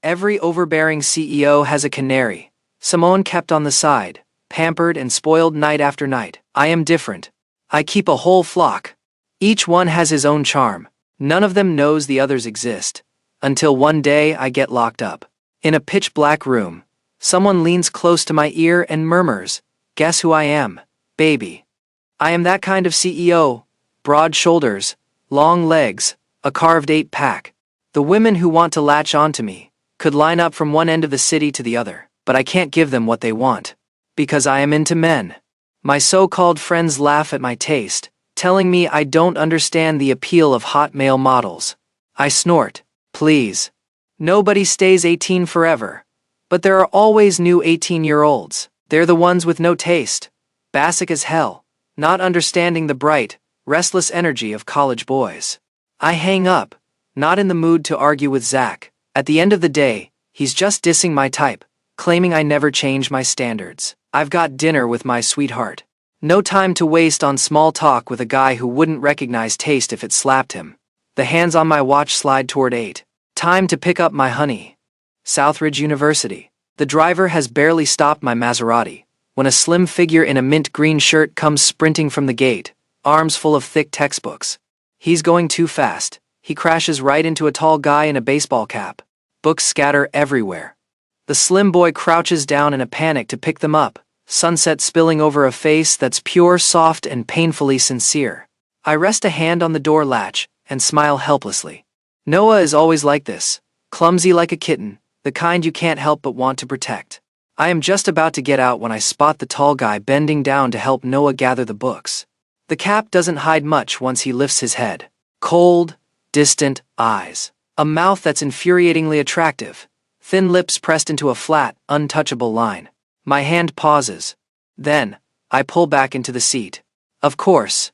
Every overbearing CEO has a canary. Simone kept on the side, pampered and spoiled night after night. I am different. I keep a whole flock. Each one has his own charm. None of them knows the others exist. Until one day I get locked up. In a pitch-black room, someone leans close to my ear and murmurs, "Guess who I am, baby?" I am that kind of CEO. Broad shoulders, long legs, a carved eight-pack. The women who want to latch onto me could line up from one end of the city to the other, but I can't give them what they want. Because I am into men. My so-called friends laugh at my taste, telling me I don't understand the appeal of hot male models. I snort, "Please. Nobody stays 18 forever. But there are always new 18-year-olds. They're the ones with no taste. Basic as hell, not understanding the bright, restless energy of college boys." I hang up, not in the mood to argue with Zach. At the end of the day, he's just dissing my type, claiming I never change my standards. I've got dinner with my sweetheart. No time to waste on small talk with a guy who wouldn't recognize taste if it slapped him. The hands on my watch slide toward 8. Time to pick up my honey. Southridge University. The driver has barely stopped my Maserati when a slim figure in a mint green shirt comes sprinting from the gate, arms full of thick textbooks. He's going too fast. He crashes right into a tall guy in a baseball cap. Books scatter everywhere. The slim boy crouches down in a panic to pick them up, sunset spilling over a face that's pure, soft, and painfully sincere. I rest a hand on the door latch and smile helplessly. Noah is always like this, clumsy like a kitten, the kind you can't help but want to protect. I am just about to get out when I spot the tall guy bending down to help Noah gather the books. The cap doesn't hide much once he lifts his head. Cold, distant eyes. A mouth that's infuriatingly attractive. Thin lips pressed into a flat, untouchable line. My hand pauses. Then, I pull back into the seat. Of course.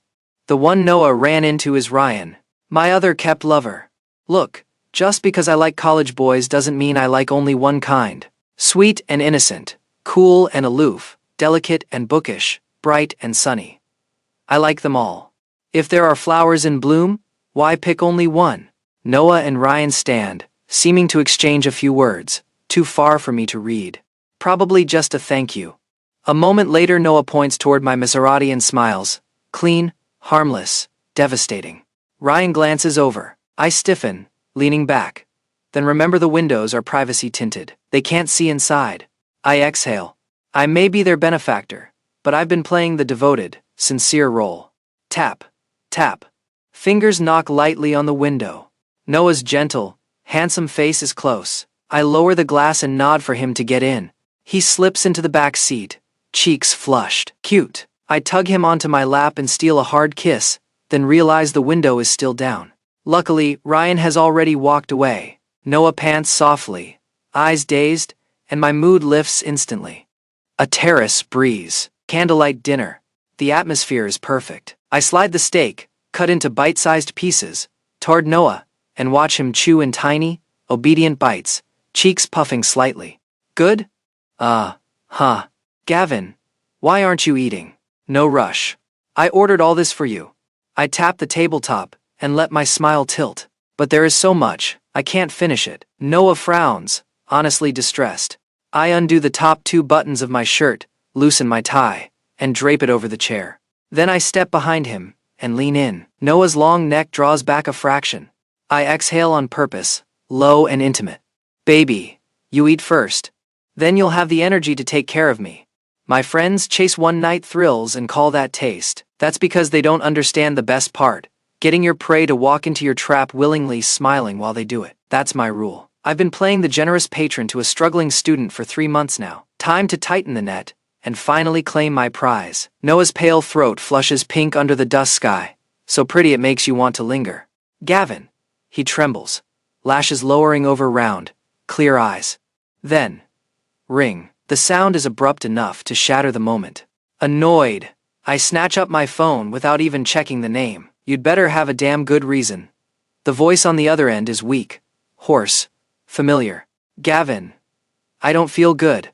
The one Noah ran into is Ryan, my other kept lover. Look, just because I like college boys doesn't mean I like only one kind. Sweet and innocent, cool and aloof, delicate and bookish, bright and sunny. I like them all. If there are flowers in bloom, why pick only one? Noah and Ryan stand, seeming to exchange a few words, too far for me to read. Probably just a thank you. A moment later Noah points toward my Maserati and smiles. Clean, harmless, devastating. Ryan glances over. I stiffen, leaning back. Then remember the windows are privacy tinted. They can't see inside. I exhale. I may be their benefactor, but I've been playing the devoted, sincere role. Tap, tap. Fingers knock lightly on the window. Noah's gentle, handsome face is close. I lower the glass and nod for him to get in. He slips into the back seat, cheeks flushed. Cute. I tug him onto my lap and steal a hard kiss, then realize the window is still down. Luckily, Ryan has already walked away. Noah pants softly, eyes dazed, and my mood lifts instantly. A terrace breeze. Candlelight dinner. The atmosphere is perfect. I slide the steak, cut into bite-sized pieces, toward Noah, and watch him chew in tiny, obedient bites, cheeks puffing slightly. Good? Huh. Gavin, why aren't you eating? No rush. I ordered all this for you. I tap the tabletop and let my smile tilt. But there is so much, I can't finish it. Noah frowns, honestly distressed. I undo the top 2 buttons of my shirt, loosen my tie, and drape it over the chair. Then I step behind him and lean in. Noah's long neck draws back a fraction. I exhale on purpose, low and intimate. Baby, you eat first. Then you'll have the energy to take care of me. My friends chase one-night thrills and call that taste. That's because they don't understand the best part. Getting your prey to walk into your trap willingly, smiling while they do it. That's my rule. I've been playing the generous patron to a struggling student for 3 months now. Time to tighten the net and finally claim my prize. Noah's pale throat flushes pink under the dusk sky, so pretty it makes you want to linger. Gavin. He trembles, lashes lowering over round, clear eyes. Then, ring. The sound is abrupt enough to shatter the moment. Annoyed, I snatch up my phone without even checking the name. You'd better have a damn good reason. The voice on the other end is weak, hoarse, familiar. Gavin. I don't feel good.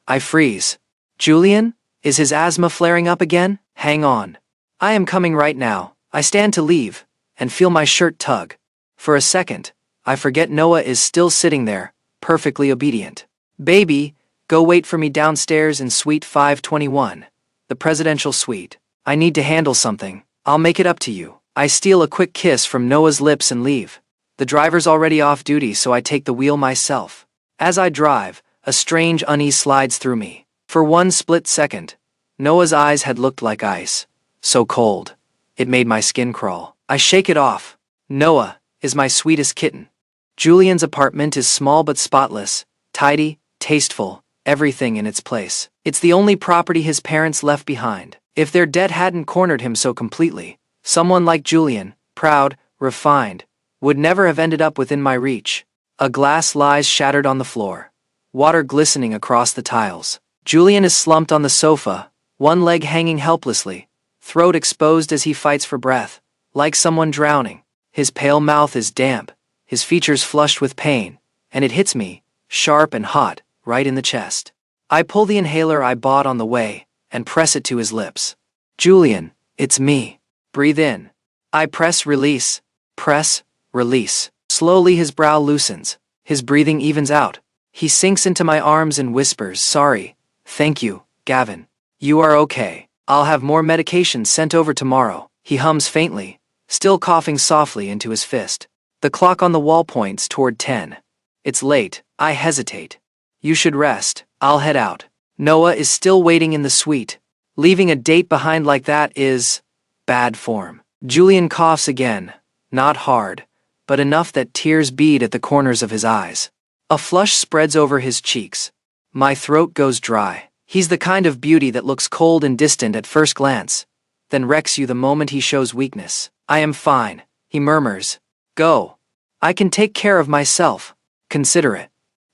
I freeze. Julian? Is his asthma flaring up again? Hang on. I am coming right now. I stand to leave, and feel my shirt tug. For a second, I forget Noah is still sitting there, perfectly obedient. Baby, go wait for me downstairs in suite 521, the presidential suite. I need to handle something. I'll make it up to you. I steal a quick kiss from Noah's lips and leave. The driver's already off duty, so I take the wheel myself. As I drive, a strange unease slides through me. For one split second, Noah's eyes had looked like ice. So cold. It made my skin crawl. I shake it off. Noah is my sweetest kitten. Julian's apartment is small but spotless, tidy, tasteful, everything in its place. It's the only property his parents left behind. If their debt hadn't cornered him so completely, someone like Julian, proud, refined, would never have ended up within my reach. A glass lies shattered on the floor, water glistening across the tiles. Julian is slumped on the sofa, one leg hanging helplessly, throat exposed as he fights for breath, like someone drowning. His pale mouth is damp, his features flushed with pain, and it hits me, sharp and hot, right in the chest. I pull the inhaler I bought on the way and press it to his lips. Julian, it's me. Breathe in. I press release. Press, release. Slowly his brow loosens. His breathing evens out. He sinks into my arms and whispers, "Sorry. Thank you, Gavin. You are okay. I'll have more medication sent over tomorrow." He hums faintly, still coughing softly into his fist. The clock on the wall points toward 10. It's late. I hesitate. You should rest. I'll head out. Noah is still waiting in the suite. Leaving a date behind like that is bad form. Julian coughs again, not hard, but enough that tears bead at the corners of his eyes. A flush spreads over his cheeks. My throat goes dry. He's the kind of beauty that looks cold and distant at first glance, then wrecks you the moment he shows weakness. I am fine, he murmurs. Go. I can take care of myself. Considerate.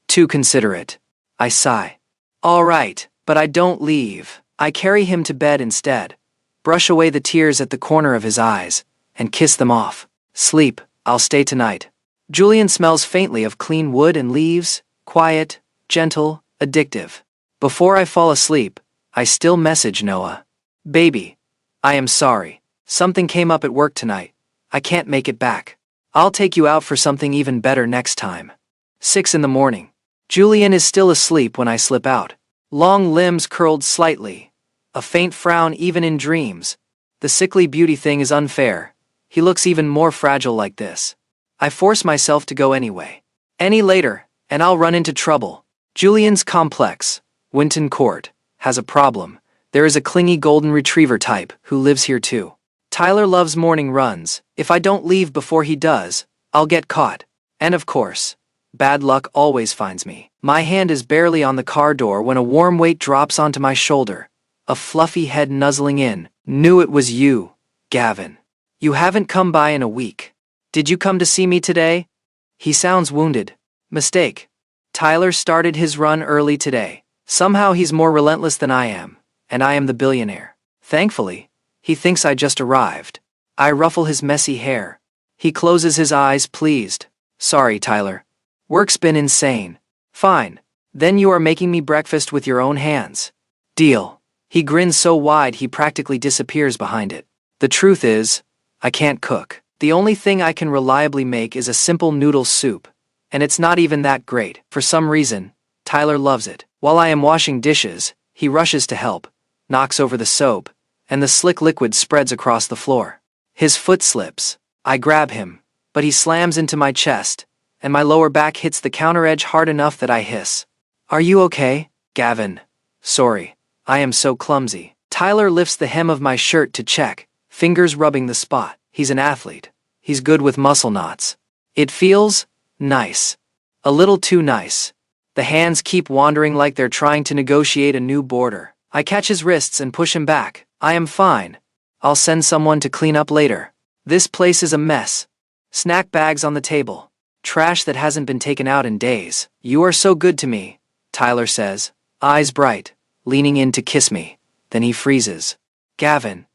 Too considerate. I sigh. All right, but I don't leave. I carry him to bed instead, brush away the tears at the corner of his eyes, and kiss them off. Sleep, I'll stay tonight. Julian smells faintly of clean wood and leaves, quiet, gentle, addictive. Before I fall asleep, I still message Noah. Baby, I am sorry. Something came up at work tonight. I can't make it back. I'll take you out for something even better next time. 6 in the morning. Julian is still asleep when I slip out. Long limbs curled slightly. A faint frown even in dreams. The sickly beauty thing is unfair. He looks even more fragile like this. I force myself to go anyway. Any later, and I'll run into trouble. Julian's complex, Winton Court, has a problem. There is a clingy golden retriever type who lives here too. Tyler loves morning runs. If I don't leave before he does, I'll get caught. And of course, bad luck always finds me. My hand is barely on the car door when a warm weight drops onto my shoulder. A fluffy head nuzzling in. Knew it was you, Gavin. You haven't come by in a week. Did you come to see me today? He sounds wounded. Mistake. Tyler started his run early today. Somehow he's more relentless than I am, and I am the billionaire. Thankfully, he thinks I just arrived. I ruffle his messy hair. He closes his eyes, pleased. Sorry, Tyler. Work's been insane. Fine. Then you are making me breakfast with your own hands. Deal. He grins so wide he practically disappears behind it. The truth is, I can't cook. The only thing I can reliably make is a simple noodle soup, and it's not even that great. For some reason, Tyler loves it. While I am washing dishes, he rushes to help, knocks over the soap, and the slick liquid spreads across the floor. His foot slips. I grab him, but he slams into my chest, and my lower back hits the counter edge hard enough that I hiss. Are you okay, Gavin? Sorry, I am so clumsy. Tyler lifts the hem of my shirt to check, fingers rubbing the spot. He's an athlete. He's good with muscle knots. It feels nice. A little too nice. The hands keep wandering like they're trying to negotiate a new border. I catch his wrists and push him back. I am fine. I'll send someone to clean up later. This place is a mess. Snack bags on the table. Trash that hasn't been taken out in days. You are so good to me, Tyler says, eyes bright, leaning in to kiss me. Then he freezes. Gavin.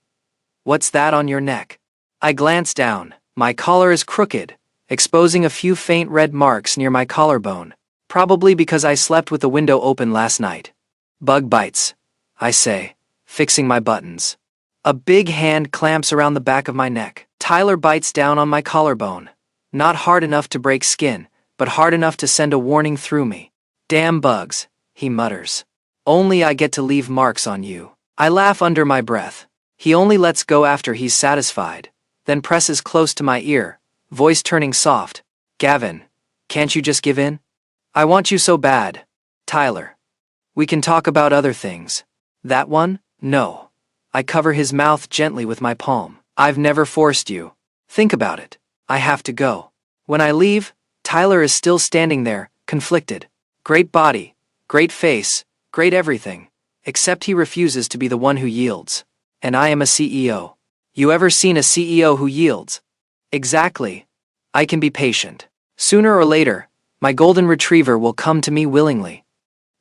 What's that on your neck? I glance down. My collar is crooked, exposing a few faint red marks near my collarbone. Probably because I slept with the window open last night. Bug bites, I say, fixing my buttons. A big hand clamps around the back of my neck. Tyler bites down on my collarbone. Not hard enough to break skin, but hard enough to send a warning through me. Damn bugs, he mutters. Only I get to leave marks on you. I laugh under my breath. He only lets go after he's satisfied, then presses close to my ear, voice turning soft. Gavin, can't you just give in? I want you so bad. Tyler. We can talk about other things. That one? No. I cover his mouth gently with my palm. I've never forced you. Think about it. I have to go. When I leave, Tyler is still standing there, conflicted. Great body, great face, great everything. Except he refuses to be the one who yields. And I am a CEO. You ever seen a CEO who yields? Exactly. I can be patient. Sooner or later, my golden retriever will come to me willingly.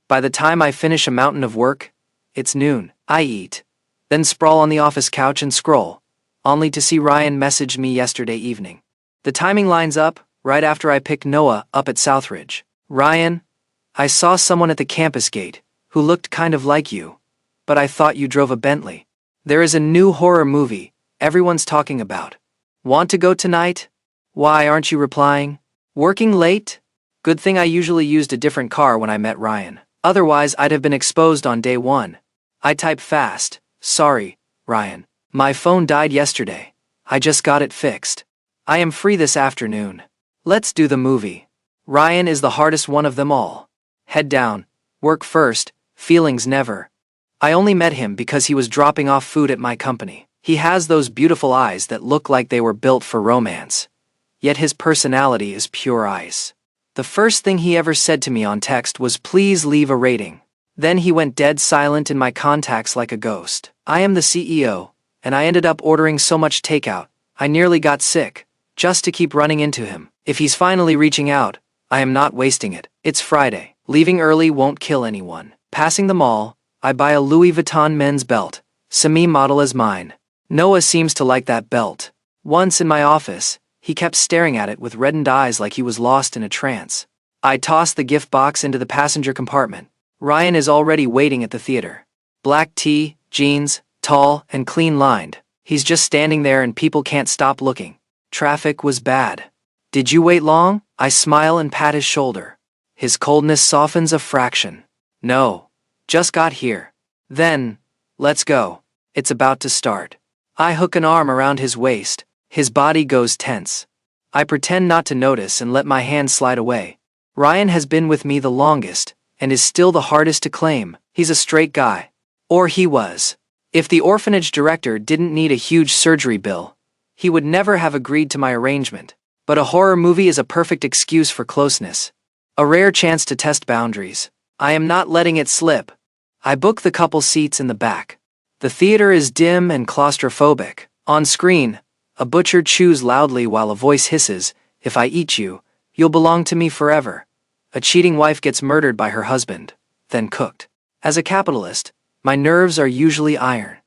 By the time I finish a mountain of work, it's noon. I eat, then sprawl on the office couch and scroll, only to see Ryan message me yesterday evening. The timing lines up, right after I pick Noah up at Southridge. Ryan, I saw someone at the campus gate, who looked kind of like you, but I thought you drove a Bentley. There is a new horror movie everyone's talking about. Want to go tonight? Why aren't you replying? Working late? Good thing I usually used a different car when I met Ryan. Otherwise I'd have been exposed on day one. I type fast. Sorry, Ryan. My phone died yesterday. I just got it fixed. I am free this afternoon. Let's do the movie. Ryan is the hardest one of them all. Head down, work first, feelings never. I only met him because he was dropping off food at my company. He has those beautiful eyes that look like they were built for romance. Yet his personality is pure ice. The first thing he ever said to me on text was please leave a rating. Then he went dead silent in my contacts like a ghost. I am the CEO, and I ended up ordering so much takeout, I nearly got sick, just to keep running into him. If he's finally reaching out, I am not wasting it. It's Friday. Leaving early won't kill anyone. Passing the mall, I buy a Louis Vuitton men's belt, same model as mine. Noah seems to like that belt. Once in my office, he kept staring at it with reddened eyes like he was lost in a trance. I tossed the gift box into the passenger compartment. Ryan is already waiting at the theater. Black tee, jeans, tall and clean-lined. He's just standing there and people can't stop looking. Traffic was bad. Did you wait long? I smile and pat his shoulder. His coldness softens a fraction. No. Just got here. Then, let's go. It's about to start. I hook an arm around his waist. His body goes tense. I pretend not to notice and let my hand slide away. Ryan has been with me the longest, and is still the hardest to claim. He's a straight guy. Or he was. If the orphanage director didn't need a huge surgery bill, he would never have agreed to my arrangement. But a horror movie is a perfect excuse for closeness. A rare chance to test boundaries. I am not letting it slip. I book the couple seats in the back. The theater is dim and claustrophobic. On screen, a butcher chews loudly while a voice hisses, "If I eat you, you'll belong to me forever." A cheating wife gets murdered by her husband, then cooked. As a capitalist, my nerves are usually iron.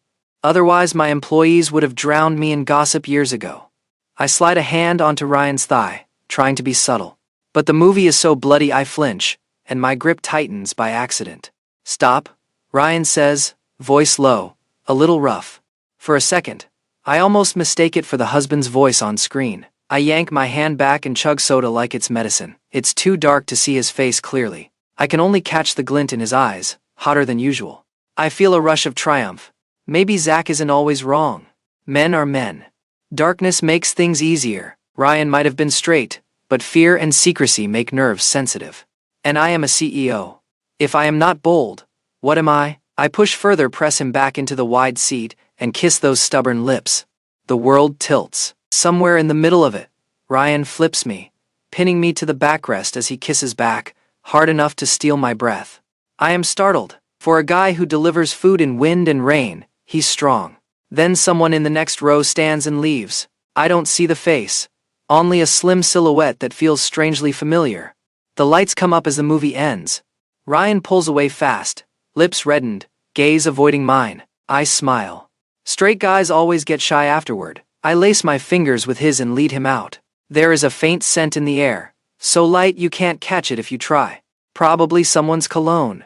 Otherwise my employees would have drowned me in gossip years ago. I slide a hand onto Ryan's thigh, trying to be subtle. But the movie is so bloody I flinch, and my grip tightens by accident. "Stop," Ryan says, voice low, a little rough. For a second, I almost mistake it for the husband's voice on screen. I yank my hand back and chug soda like it's medicine. It's too dark to see his face clearly. I can only catch the glint in his eyes, hotter than usual. I feel a rush of triumph. Maybe Zach isn't always wrong. Men are men. Darkness makes things easier. Ryan might have been straight, but fear and secrecy make nerves sensitive. And I am a CEO. If I am not bold, what am I? I push further, press him back into the wide seat, and kiss those stubborn lips. The world tilts. Somewhere in the middle of it, Ryan flips me, pinning me to the backrest as he kisses back, hard enough to steal my breath. I am startled. For a guy who delivers food in wind and rain, he's strong. Then someone in the next row stands and leaves. I don't see the face. Only a slim silhouette that feels strangely familiar. The lights come up as the movie ends. Ryan pulls away fast, lips reddened, gaze avoiding mine. I smile. Straight guys always get shy afterward. I lace my fingers with his and lead him out. There is a faint scent in the air, so light you can't catch it if you try. Probably someone's cologne.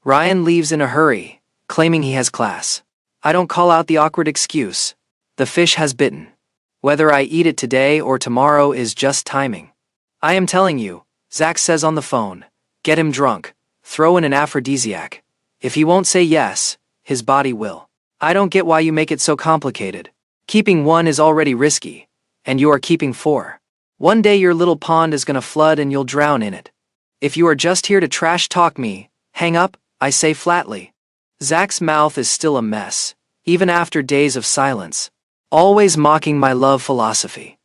Ryan leaves in a hurry, claiming he has class. I don't call out the awkward excuse. The fish has bitten. Whether I eat it today or tomorrow is just timing. I am telling you, Zach says on the phone. Get him drunk. Throw in an aphrodisiac. If he won't say yes, his body will. I don't get why you make it so complicated. Keeping one is already risky, and you are keeping four. One day your little pond is gonna flood and you'll drown in it. If you are just here to trash talk me, hang up, I say flatly. Zach's mouth is still a mess, even after days of silence. Always mocking my love philosophy.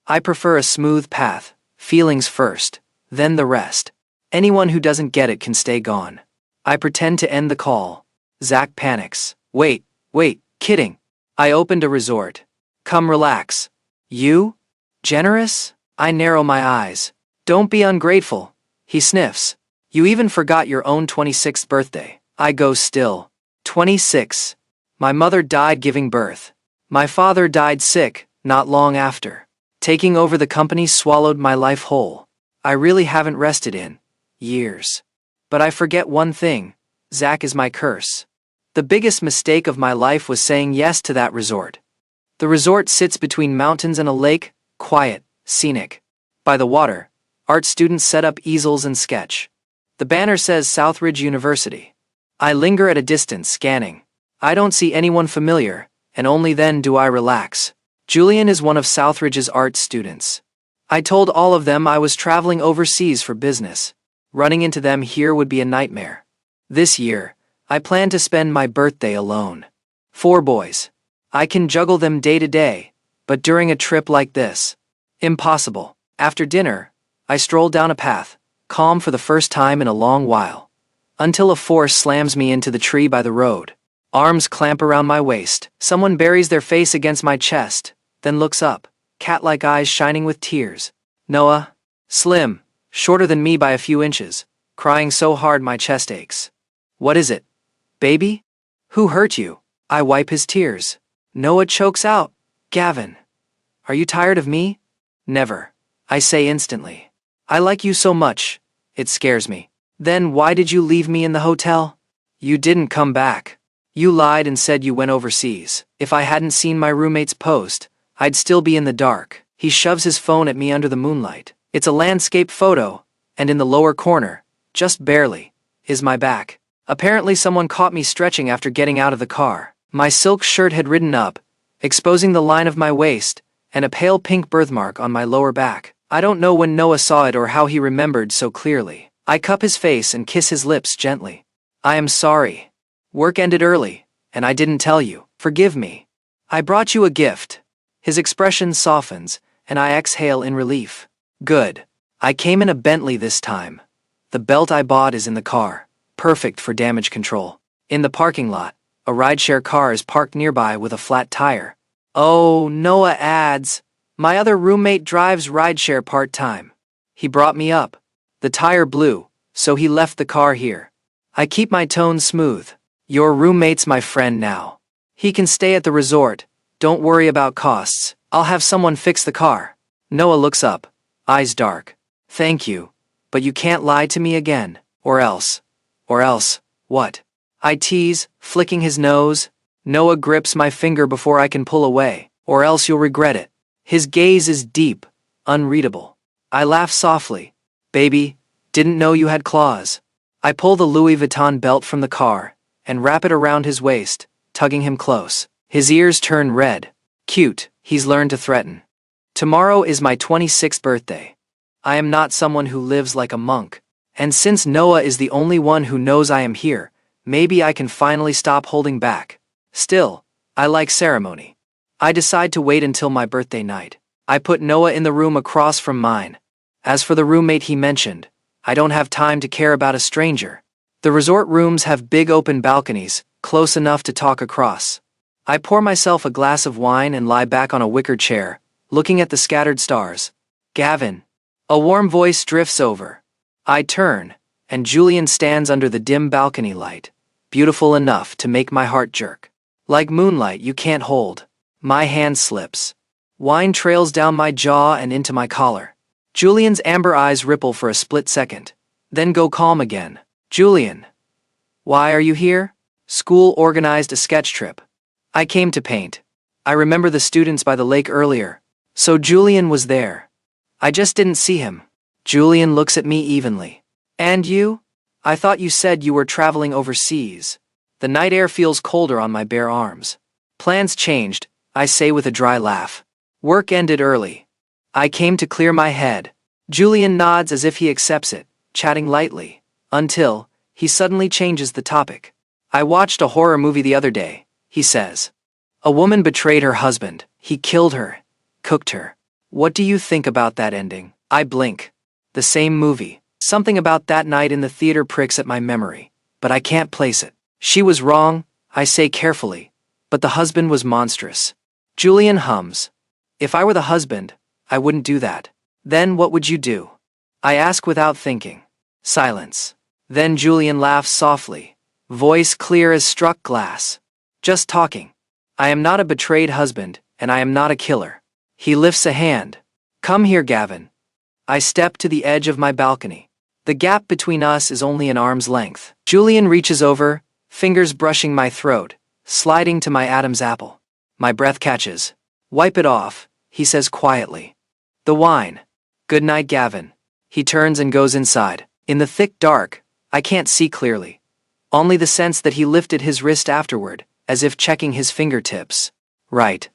I prefer a smooth path, feelings first, then the rest. Anyone who doesn't get it can stay gone. I pretend to end the call. Zach panics. Wait, kidding. I opened a resort. Come relax. You? Generous? I narrow my eyes. Don't be ungrateful. He sniffs. You even forgot your own 26th birthday. I go still. 26. My mother died giving birth. My father died sick, not long after. Taking over the company swallowed my life whole. I really haven't rested in years. But I forget one thing. Zach is my curse. The biggest mistake of my life was saying yes to that resort. The resort sits between mountains and a lake, quiet, scenic. By the water, art students set up easels and sketch. The banner says Southridge University. I linger at a distance scanning. I don't see anyone familiar, and only then do I relax. Julian is one of Southridge's art students. I told all of them I was traveling overseas for business. Running into them here would be a nightmare. This year, I plan to spend my birthday alone. 4 boys. I can juggle them day to day, but during a trip like this, impossible. After dinner, I stroll down a path, calm for the first time in a long while, until a force slams me into the tree by the road. Arms clamp around my waist. Someone buries their face against my chest, then looks up, cat-like eyes shining with tears. Noah. Slim, shorter than me by a few inches, crying so hard my chest aches. What is it? Baby? Who hurt you? I wipe his tears. Noah chokes out. Gavin. Are you tired of me? Never. I say instantly. I like you so much. It scares me. Then why did you leave me in the hotel? You didn't come back. You lied and said you went overseas. If I hadn't seen my roommate's post, I'd still be in the dark. He shoves his phone at me under the moonlight. It's a landscape photo, and in the lower corner, just barely, is my back. Apparently someone caught me stretching after getting out of the car. My silk shirt had ridden up, exposing the line of my waist, and a pale pink birthmark on my lower back. I don't know when Noah saw it or how he remembered so clearly. I cup his face and kiss his lips gently. I am sorry. Work ended early, and I didn't tell you. Forgive me. I brought you a gift. His expression softens, and I exhale in relief. Good. I came in a Bentley this time. The belt I bought is in the car, perfect for damage control. In the parking lot, a rideshare car is parked nearby with a flat tire. Oh, Noah adds. My other roommate drives rideshare part-time. He brought me up. The tire blew, so he left the car here. I keep my tone smooth. Your roommate's my friend now. He can stay at the resort. Don't worry about costs. I'll have someone fix the car. Noah looks up, eyes dark. Thank you, but you can't lie to me again, or else, what? I tease, flicking his nose. Noah grips my finger before I can pull away, or else you'll regret it. His gaze is deep, unreadable. I laugh softly. Baby, didn't know you had claws. I pull the Louis Vuitton belt from the car and wrap it around his waist, tugging him close. His ears turn red. Cute, he's learned to threaten. Tomorrow is my 26th birthday. I am not someone who lives like a monk, and since Noah is the only one who knows I am here, maybe I can finally stop holding back. Still, I like ceremony. I decide to wait until my birthday night. I put Noah in the room across from mine. As for the roommate he mentioned, I don't have time to care about a stranger. The resort rooms have big open balconies, close enough to talk across. I pour myself a glass of wine and lie back on a wicker chair, looking at the scattered stars. Gavin. A warm voice drifts over. I turn, and Julian stands under the dim balcony light, beautiful enough to make my heart jerk. Like moonlight you can't hold. My hand slips. Wine trails down my jaw and into my collar. Julian's amber eyes ripple for a split second, then go calm again. Julian. Why are you here? School organized a sketch trip. I came to paint. I remember the students by the lake earlier, so Julian was there. I just didn't see him. Julian looks at me evenly. And you? I thought you said you were traveling overseas. The night air feels colder on my bare arms. Plans changed, I say with a dry laugh. Work ended early. I came to clear my head. Julian nods as if he accepts it, chatting lightly, until he suddenly changes the topic. I watched a horror movie the other day, he says. A woman betrayed her husband. He killed her, cooked her. What do you think about that ending? I blink. The same movie. Something about that night in the theater pricks at my memory, but I can't place it. She was wrong, I say carefully, but the husband was monstrous. Julian hums. If I were the husband, I wouldn't do that. Then what would you do? I ask without thinking. Silence. Then Julian laughs softly, voice clear as struck glass. Just talking. I am not a betrayed husband, and I am not a killer. He lifts a hand. Come here, Gavin. I step to the edge of my balcony. The gap between us is only an arm's length. Julian reaches over, fingers brushing my throat, sliding to my Adam's apple. My breath catches. Wipe it off, he says quietly. The wine. Good night, Gavin. He turns and goes inside. In the thick dark, I can't see clearly. Only the sense that he lifted his wrist afterward, as if checking his fingertips. Right.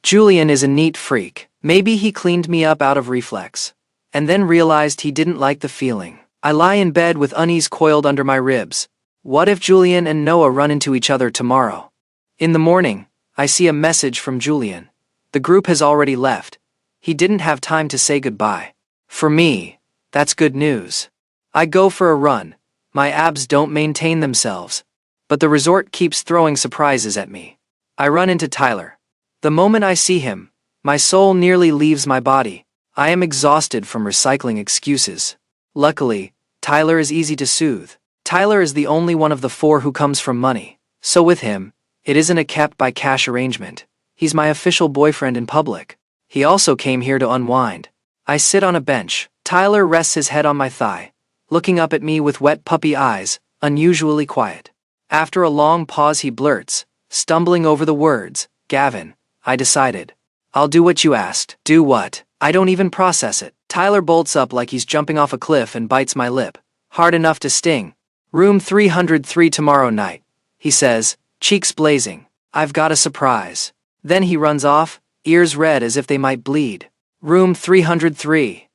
Julian is a neat freak. Maybe he cleaned me up out of reflex. And then realized he didn't like the feeling. I lie in bed with unease coiled under my ribs. What if Julian and Noah run into each other tomorrow? In the morning, I see a message from Julian. The group has already left. He didn't have time to say goodbye. For me, that's good news. I go for a run. My abs don't maintain themselves. But the resort keeps throwing surprises at me. I run into Tyler. The moment I see him, my soul nearly leaves my body. I am exhausted from recycling excuses. Luckily, Tyler is easy to soothe. Tyler is the only one of the four who comes from money. So with him, it isn't a kept-by-cash arrangement. He's my official boyfriend in public. He also came here to unwind. I sit on a bench. Tyler rests his head on my thigh, looking up at me with wet puppy eyes, unusually quiet. After a long pause he blurts, stumbling over the words, Gavin, I decided. I'll do what you asked. Do what? I don't even process it. Tyler bolts up like he's jumping off a cliff and bites my lip, hard enough to sting. Room 303 tomorrow night, he says, cheeks blazing. I've got a surprise. Then he runs off, ears red as if they might bleed. Room 303.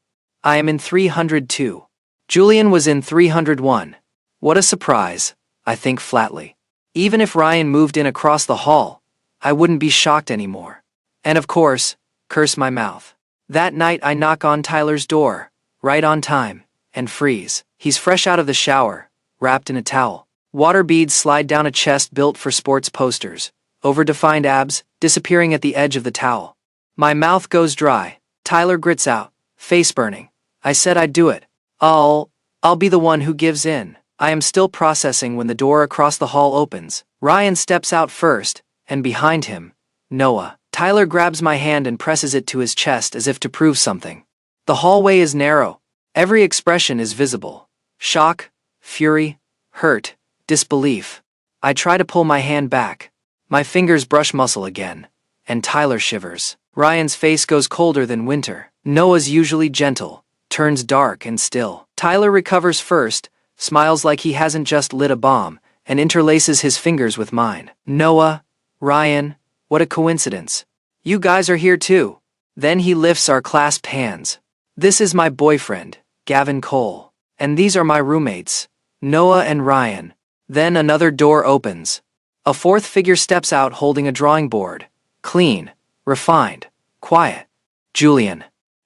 I am in 302. Julian was in 301. What a surprise, I think flatly. Even if Ryan moved in across the hall, I wouldn't be shocked anymore. And of course, curse my mouth. That night I knock on Tyler's door, right on time, and freeze. He's fresh out of the shower, wrapped in a towel. Water beads slide down a chest built for sports posters, over-defined abs disappearing at the edge of the towel. My mouth goes dry. Tyler grits out, face burning. I said I'd do it. I'll be the one who gives in. I am still processing when the door across the hall opens. Ryan steps out first, and behind him, Noah. Tyler grabs my hand and presses it to his chest as if to prove something. The hallway is narrow. Every expression is visible. Shock, fury, hurt, disbelief. I try to pull my hand back. My fingers brush muscle again, and Tyler shivers. Ryan's face goes colder than winter. Noah's usually gentle, turns dark and still. Tyler recovers first, smiles like he hasn't just lit a bomb, and interlaces his fingers with mine. Noah, Ryan, what a coincidence. You guys are here too. Then he lifts our clasped hands. This is my boyfriend, Gavin Cole. And these are my roommates, Noah and Ryan. Then another door opens. A fourth figure steps out holding a drawing board. Clean, refined, quiet. Julian.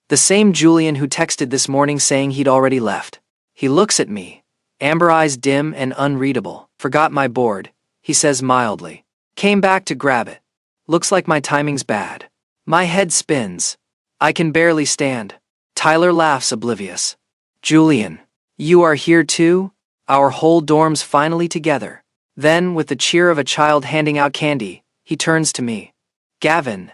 The same Julian who texted this morning saying he'd already left. He looks at me, amber eyes dim and unreadable. Forgot my board, he says mildly. Came back to grab it. Looks like my timing's bad. My head spins. I can barely stand. Tyler laughs oblivious. Julian, you are here too? Our whole dorm's finally together. Then, with the cheer of a child handing out candy, he turns to me. Gavin,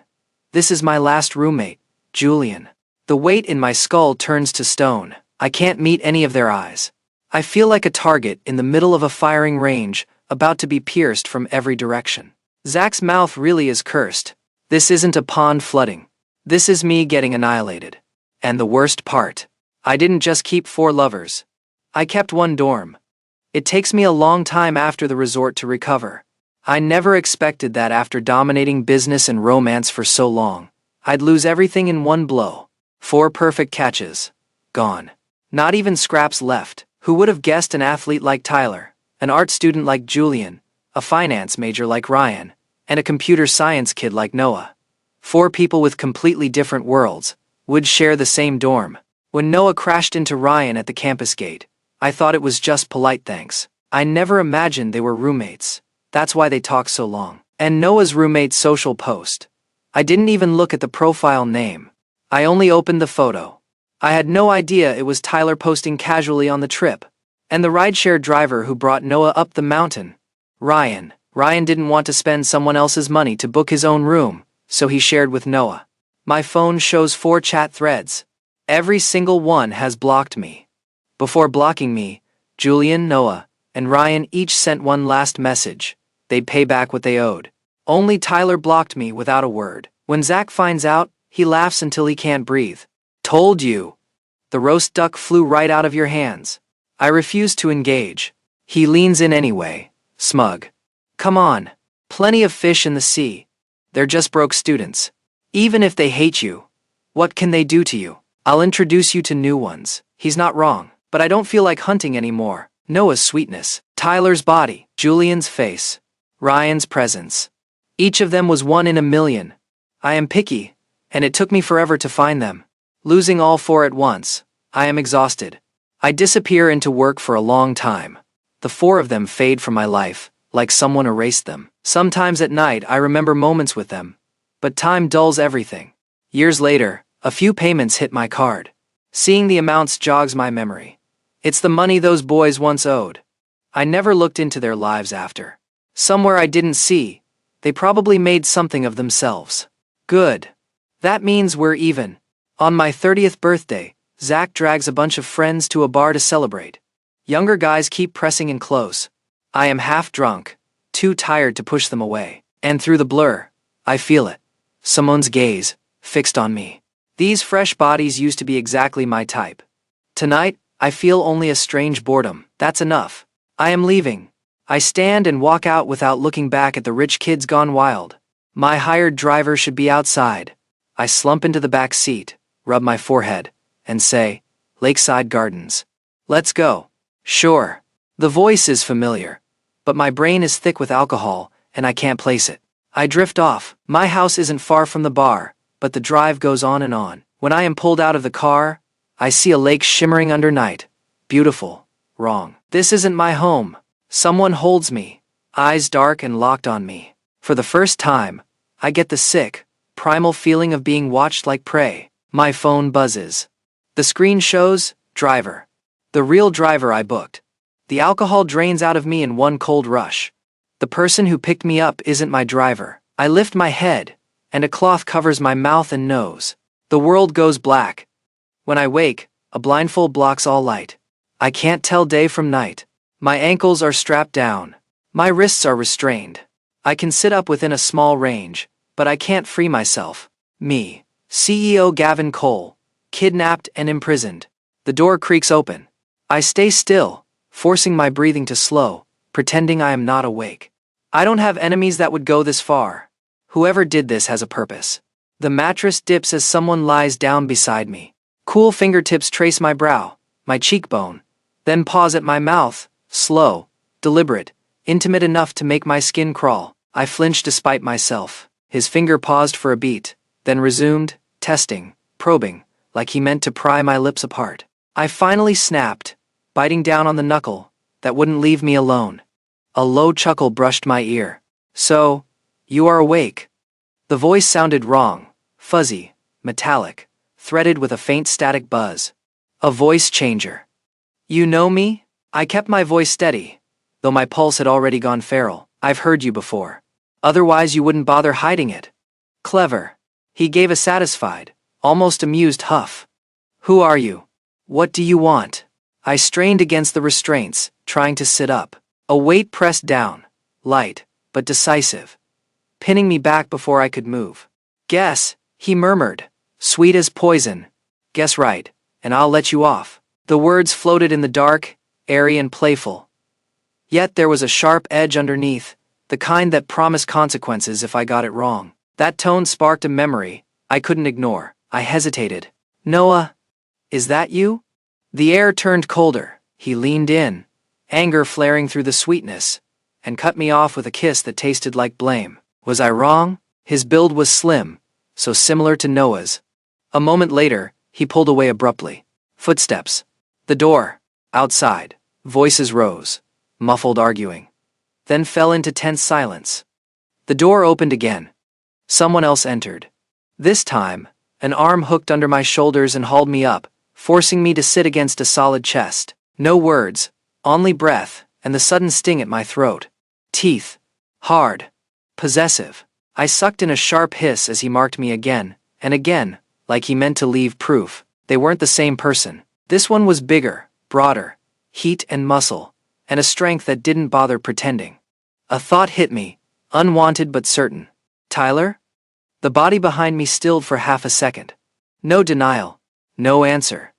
this is my last roommate, Julian. The weight in my skull turns to stone. I can't meet any of their eyes. I feel like a target in the middle of a firing range, about to be pierced from every direction. Zach's mouth really is cursed. This isn't a pond flooding. This is me getting annihilated. And the worst part, I didn't just keep 4 lovers. I kept 1 dorm. It takes me a long time after the resort to recover. I never expected that after dominating business and romance for so long, I'd lose everything in one blow. 4 perfect catches. Gone. Not even scraps left. Who would have guessed an athlete like Tyler, an art student like Julian, a finance major like Ryan, and a computer science kid like Noah? 4 people with completely different worlds would share the same dorm. When Noah crashed into Ryan at the campus gate, I thought it was just polite thanks. I never imagined they were roommates. That's why they talked so long. And Noah's roommate's social post. I didn't even look at the profile name. I only opened the photo. I had no idea it was Tyler posting casually on the trip. And the rideshare driver who brought Noah up the mountain. Ryan. Ryan didn't want to spend someone else's money to book his own room, so he shared with Noah. My phone shows 4 chat threads. Every single one has blocked me. Before blocking me, Julian, Noah, and Ryan each sent one last message. They'd pay back what they owed. Only Tyler blocked me without a word. When Zach finds out, he laughs until he can't breathe. Told you. The roast duck flew right out of your hands. I refuse to engage. He leans in anyway, smug. Come on. Plenty of fish in the sea. They're just broke students. Even if they hate you, what can they do to you? I'll introduce you to new ones. He's not wrong. But I don't feel like hunting anymore. Noah's sweetness, Tyler's body, Julian's face, Ryan's presence. Each of them was 1 in a million. I am picky, and it took me forever to find them. Losing all 4 at once, I am exhausted. I disappear into work for a long time. The 4 of them fade from my life, like someone erased them. Sometimes at night I remember moments with them. But time dulls everything. Years later, a few payments hit my card. Seeing the amounts jogs my memory. It's the money those boys once owed. I never looked into their lives after. Somewhere I didn't see, they probably made something of themselves. Good. That means we're even. On my 30th birthday, Zach drags a bunch of friends to a bar to celebrate. Younger guys keep pressing in close. I am half drunk, too tired to push them away. And through the blur, I feel it. Someone's gaze, fixed on me. These fresh bodies used to be exactly my type. Tonight, I feel only a strange boredom. That's enough. I am leaving. I stand and walk out without looking back at the rich kids gone wild. My hired driver should be outside. I slump into the back seat, rub my forehead, and say, Lakeside Gardens. Let's go. Sure. The voice is familiar, but my brain is thick with alcohol, and I can't place it. I drift off. My house isn't far from the bar, but the drive goes on and on. When I am pulled out of the car, I see a lake shimmering under night. Beautiful. Wrong. This isn't my home. Someone holds me, eyes dark and locked on me. For the first time, I get the sick, primal feeling of being watched like prey. My phone buzzes. The screen shows, driver. The real driver I booked. The alcohol drains out of me in one cold rush. The person who picked me up isn't my driver. I lift my head, and a cloth covers my mouth and nose. The world goes black. When I wake, a blindfold blocks all light. I can't tell day from night. My ankles are strapped down. My wrists are restrained. I can sit up within a small range, but I can't free myself. Me, CEO Gavin Cole, kidnapped and imprisoned. The door creaks open. I stay still, forcing my breathing to slow, pretending I am not awake. I don't have enemies that would go this far. Whoever did this has a purpose. The mattress dips as someone lies down beside me. Cool fingertips trace my brow, my cheekbone, then pause at my mouth, slow, deliberate, intimate enough to make my skin crawl. I flinched despite myself. His finger paused for a beat, then resumed, testing, probing, like he meant to pry my lips apart. I finally snapped, biting down on the knuckle that wouldn't leave me alone. A low chuckle brushed my ear. So, you are awake. The voice sounded wrong, fuzzy, metallic, threaded with a faint static buzz. A voice changer. You know me? I kept my voice steady, though my pulse had already gone feral. I've heard you before. Otherwise you wouldn't bother hiding it. Clever. He gave a satisfied, almost amused huff. Who are you? What do you want? I strained against the restraints, trying to sit up. A weight pressed down, light, but decisive, pinning me back before I could move. Guess, he murmured. Sweet as poison. Guess right, and I'll let you off." The words floated in the dark, airy and playful. Yet there was a sharp edge underneath, the kind that promised consequences if I got it wrong. That tone sparked a memory I couldn't ignore. I hesitated. "Noah, is that you?" The air turned colder. He leaned in, anger flaring through the sweetness, and cut me off with a kiss that tasted like blame. Was I wrong? His build was slim, so similar to Noah's. A moment later, he pulled away abruptly. Footsteps. The door. Outside. Voices rose, muffled arguing. Then fell into tense silence. The door opened again. Someone else entered. This time, an arm hooked under my shoulders and hauled me up, forcing me to sit against a solid chest. No words, only breath, and the sudden sting at my throat. Teeth. Hard. Possessive. I sucked in a sharp hiss as he marked me again, and again, like he meant to leave proof. They weren't the same person. This one was bigger, broader, heat and muscle, and a strength that didn't bother pretending. A thought hit me, unwanted but certain. Tyler? The body behind me stilled for half a second. No denial. No answer.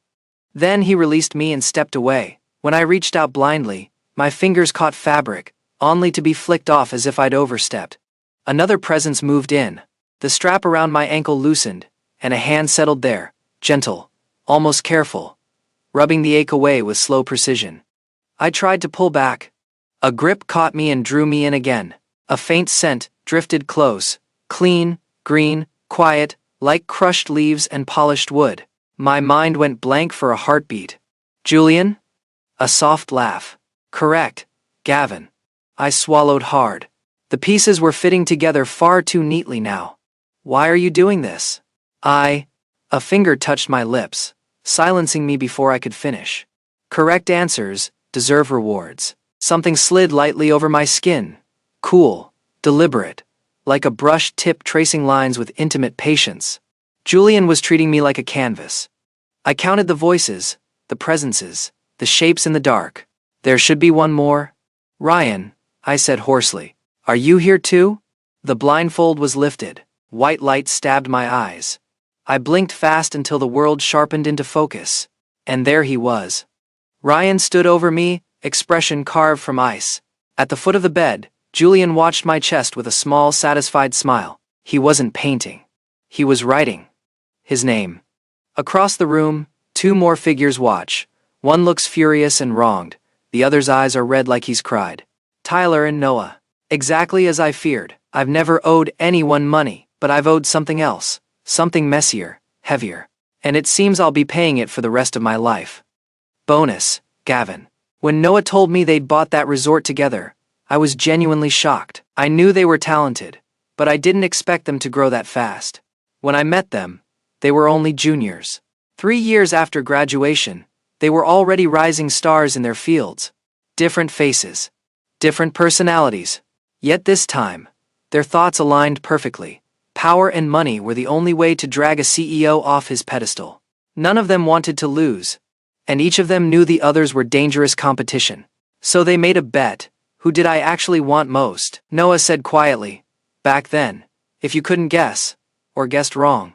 Then he released me and stepped away. When I reached out blindly, my fingers caught fabric, only to be flicked off as if I'd overstepped. Another presence moved in. The strap around my ankle loosened, and a hand settled there, gentle, almost careful, rubbing the ache away with slow precision. I tried to pull back. A grip caught me and drew me in again. A faint scent drifted close, clean, green, quiet, like crushed leaves and polished wood. My mind went blank for a heartbeat. "Julian?" A soft laugh. "Correct, Gavin." I swallowed hard. The pieces were fitting together far too neatly now. "Why are you doing this?" A finger touched my lips, silencing me before I could finish. Correct answers deserve rewards. Something slid lightly over my skin. Cool, deliberate, like a brush tip tracing lines with intimate patience. Julian was treating me like a canvas. I counted the voices, the presences, the shapes in the dark. There should be one more. "Ryan," I said hoarsely. "Are you here too?" The blindfold was lifted. White light stabbed my eyes. I blinked fast until the world sharpened into focus. And there he was. Ryan stood over me, expression carved from ice. At the foot of the bed, Julian watched my chest with a small, satisfied smile. He wasn't painting. He was writing. His name. Across the room, two more figures watch. One looks furious and wronged. The other's eyes are red like he's cried. Tyler and Noah. Exactly as I feared. I've never owed anyone money, but I've owed something else. Something messier, heavier. And it seems I'll be paying it for the rest of my life. Bonus, Gavin. When Noah told me they'd bought that resort together, I was genuinely shocked. I knew they were talented, but I didn't expect them to grow that fast. When I met them, they were only juniors. 3 years after graduation, they were already rising stars in their fields. Different faces. Different personalities. Yet this time, their thoughts aligned perfectly. Power and money were the only way to drag a CEO off his pedestal. None of them wanted to lose, and each of them knew the others were dangerous competition. So they made a bet. Who did I actually want most? Noah said quietly, "Back then, if you couldn't guess, or guessed wrong,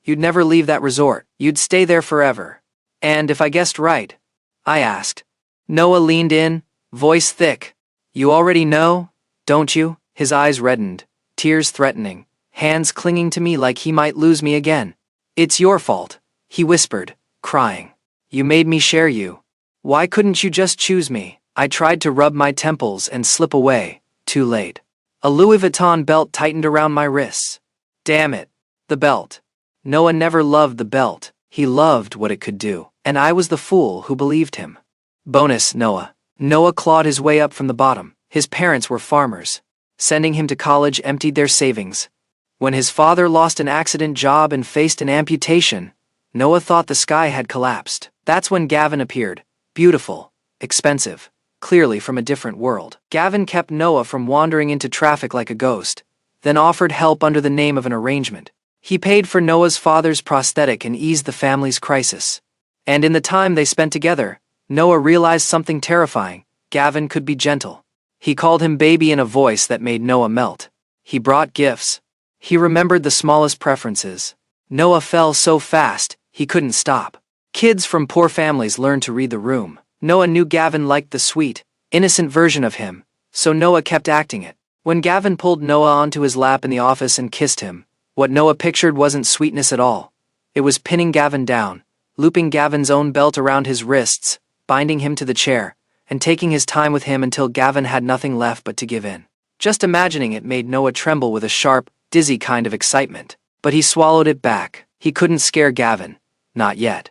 you'd never leave that resort. You'd stay there forever." "And if I guessed right?" I asked. Noah leaned in, voice thick. "You already know, don't you?" His eyes reddened, tears threatening, hands clinging to me like he might lose me again. "It's your fault," he whispered, crying. "You made me share you. Why couldn't you just choose me?" I tried to rub my temples and slip away, too late. A Louis Vuitton belt tightened around my wrists. Damn it. The belt. Noah never loved the belt. He loved what it could do, and I was the fool who believed him. Bonus, Noah. Noah clawed his way up from the bottom. His parents were farmers. Sending him to college emptied their savings. When his father lost an accident job and faced an amputation, Noah thought the sky had collapsed. That's when Gavin appeared. Beautiful, expensive, clearly from a different world. Gavin kept Noah from wandering into traffic like a ghost, then offered help under the name of an arrangement. He paid for Noah's father's prosthetic and eased the family's crisis. And in the time they spent together, Noah realized something terrifying. Gavin could be gentle. He called him baby in a voice that made Noah melt. He brought gifts. He remembered the smallest preferences. Noah fell so fast, he couldn't stop. Kids from poor families learned to read the room. Noah knew Gavin liked the sweet, innocent version of him, so Noah kept acting it. When Gavin pulled Noah onto his lap in the office and kissed him, what Noah pictured wasn't sweetness at all. It was pinning Gavin down, looping Gavin's own belt around his wrists, binding him to the chair, and taking his time with him until Gavin had nothing left but to give in. Just imagining it made Noah tremble with a sharp, dizzy kind of excitement. But he swallowed it back. He couldn't scare Gavin. Not yet.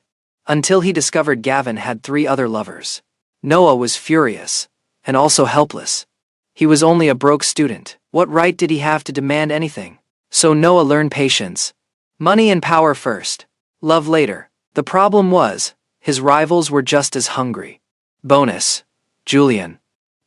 Until he discovered Gavin had 3 other lovers. Noah was furious. And also helpless. He was only a broke student. What right did he have to demand anything? So Noah learned patience. Money and power first. Love later. The problem was, his rivals were just as hungry. Bonus. Julian.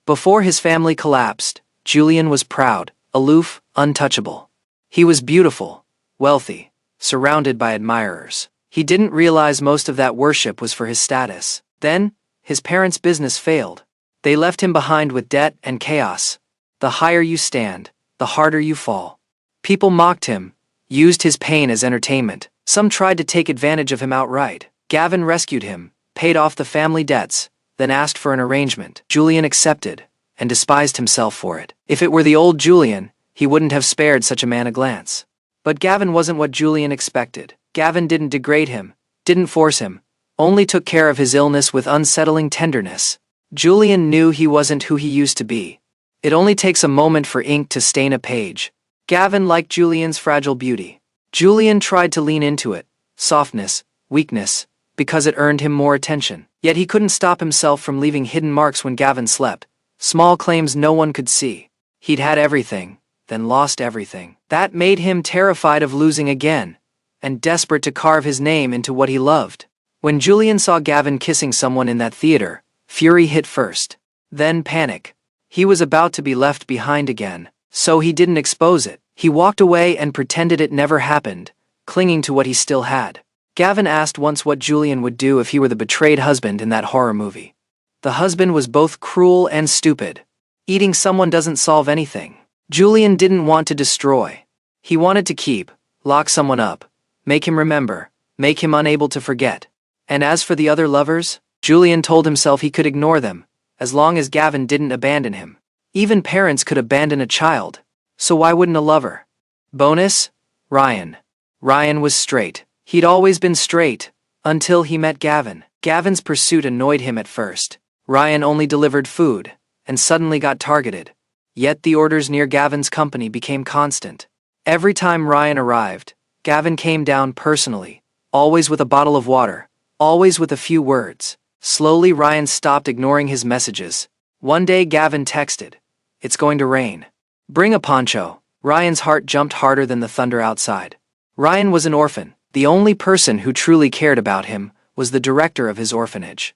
Before his family collapsed, Julian was proud, aloof, untouchable. He was beautiful, wealthy, surrounded by admirers. He didn't realize most of that worship was for his status. Then, his parents' business failed. They left him behind with debt and chaos. The higher you stand, the harder you fall. People mocked him, used his pain as entertainment. Some tried to take advantage of him outright. Gavin rescued him, paid off the family debts, then asked for an arrangement. Julian accepted, and despised himself for it. If it were the old Julian, he wouldn't have spared such a man a glance. But Gavin wasn't what Julian expected. Gavin didn't degrade him, didn't force him, only took care of his illness with unsettling tenderness. Julian knew he wasn't who he used to be. It only takes a moment for ink to stain a page. Gavin liked Julian's fragile beauty. Julian tried to lean into it, softness, weakness, because it earned him more attention. Yet he couldn't stop himself from leaving hidden marks when Gavin slept, small claims no one could see. He'd had everything, then lost everything. That made him terrified of losing again, and desperate to carve his name into what he loved. When Julian saw Gavin kissing someone in that theater, fury hit first. Then panic. He was about to be left behind again, so he didn't expose it. He walked away and pretended it never happened, clinging to what he still had. Gavin asked once what Julian would do if he were the betrayed husband in that horror movie. The husband was both cruel and stupid. Eating someone doesn't solve anything. Julian didn't want to destroy. He wanted to keep, lock someone up, make him remember, make him unable to forget. And as for the other lovers, Julian told himself he could ignore them, as long as Gavin didn't abandon him. Even parents could abandon a child, so why wouldn't a lover? Bonus? Ryan. Ryan was straight. He'd always been straight, until he met Gavin. Gavin's pursuit annoyed him at first. Ryan only delivered food, and suddenly got targeted. Yet the orders near Gavin's company became constant. Every time Ryan arrived, Gavin came down personally, always with a bottle of water, always with a few words. Slowly Ryan stopped ignoring his messages. One day Gavin texted, "It's going to rain. Bring a poncho." Ryan's heart jumped harder than the thunder outside. Ryan was an orphan. The only person who truly cared about him was the director of his orphanage.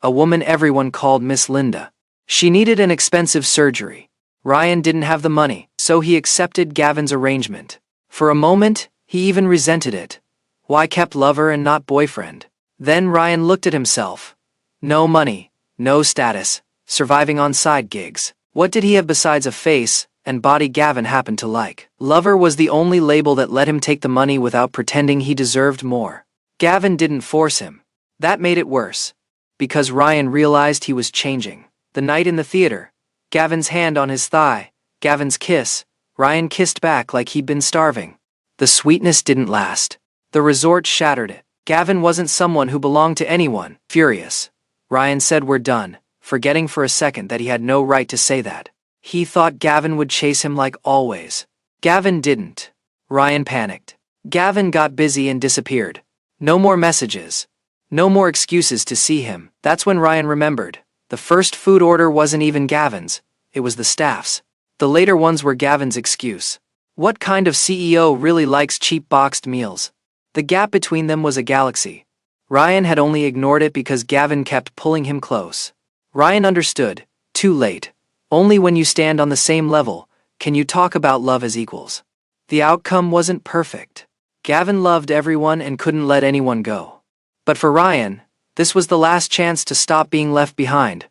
A woman everyone called Miss Linda. She needed an expensive surgery. Ryan didn't have the money, so he accepted Gavin's arrangement. For a moment, he even resented it. Why kept lover and not boyfriend? Then Ryan looked at himself. No money, no status, surviving on side gigs. What did he have besides a face and body Gavin happened to like? Lover was the only label that let him take the money without pretending he deserved more. Gavin didn't force him. That made it worse. Because Ryan realized he was changing. The night in the theater, Gavin's hand on his thigh, Gavin's kiss, Ryan kissed back like he'd been starving. The sweetness didn't last. The resort shattered it. Gavin wasn't someone who belonged to anyone. Furious, Ryan said, "We're done," forgetting for a second that he had no right to say that. He thought Gavin would chase him like always. Gavin didn't. Ryan panicked. Gavin got busy and disappeared. No more messages. No more excuses to see him. That's when Ryan remembered. The first food order wasn't even Gavin's, it was the staff's. The later ones were Gavin's excuse. What kind of CEO really likes cheap boxed meals? The gap between them was a galaxy. Ryan had only ignored it because Gavin kept pulling him close. Ryan understood, too late. Only when you stand on the same level can you talk about love as equals. The outcome wasn't perfect. Gavin loved everyone and couldn't let anyone go. But for Ryan, this was the last chance to stop being left behind.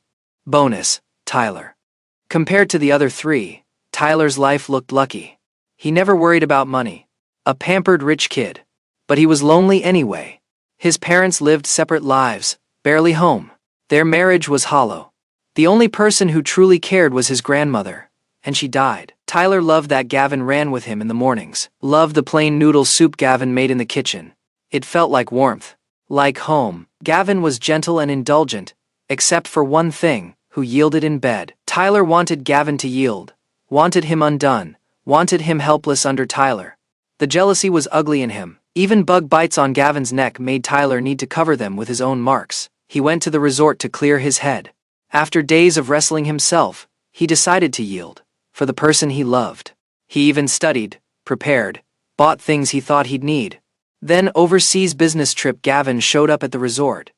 Bonus, Tyler. Compared to the other 3, Tyler's life looked lucky. He never worried about money. A pampered rich kid. But he was lonely anyway. His parents lived separate lives, barely home. Their marriage was hollow. The only person who truly cared was his grandmother, and she died. Tyler loved that Gavin ran with him in the mornings, loved the plain noodle soup Gavin made in the kitchen. It felt like warmth, like home. Gavin was gentle and indulgent, except for one thing, who yielded in bed. Tyler wanted Gavin to yield, wanted him undone, wanted him helpless under Tyler. The jealousy was ugly in him. Even bug bites on Gavin's neck made Tyler need to cover them with his own marks. He went to the resort to clear his head. After days of wrestling himself, he decided to yield, for the person he loved. He even studied, prepared, bought things he thought he'd need. Then overseas business trip Gavin showed up at the resort.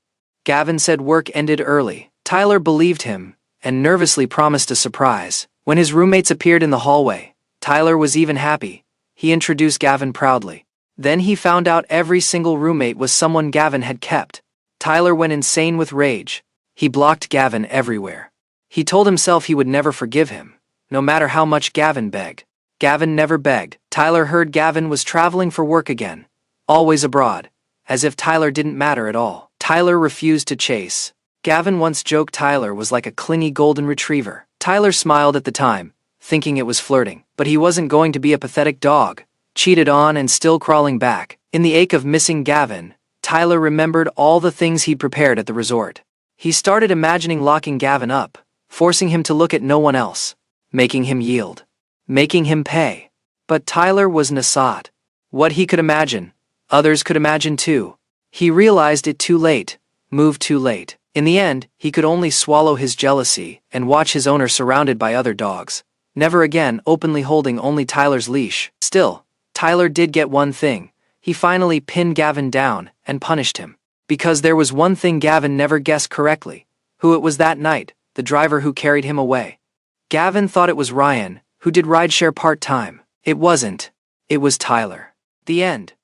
Gavin said work ended early. Tyler believed him, and nervously promised a surprise. When his roommates appeared in the hallway, Tyler was even happy. He introduced Gavin proudly. Then he found out every single roommate was someone Gavin had kept. Tyler went insane with rage. He blocked Gavin everywhere. He told himself he would never forgive him, no matter how much Gavin begged. Gavin never begged. Tyler heard Gavin was traveling for work again, always abroad, as if Tyler didn't matter at all. Tyler refused to chase. Gavin once joked Tyler was like a clingy golden retriever. Tyler smiled at the time, thinking it was flirting, but he wasn't going to be a pathetic dog, cheated on and still crawling back. In the ache of missing Gavin, Tyler remembered all the things he'd prepared at the resort. He started imagining locking Gavin up, forcing him to look at no one else, making him yield, making him pay. But Tyler was Nasat. What he could imagine, others could imagine too. He realized it too late, moved too late. In the end, he could only swallow his jealousy and watch his owner surrounded by other dogs, never again openly holding only Tyler's leash. Still, Tyler did get one thing. He finally pinned Gavin down and punished him. Because there was one thing Gavin never guessed correctly, who it was that night, the driver who carried him away. Gavin thought it was Ryan, who did rideshare part-time. It wasn't. It was Tyler. The end.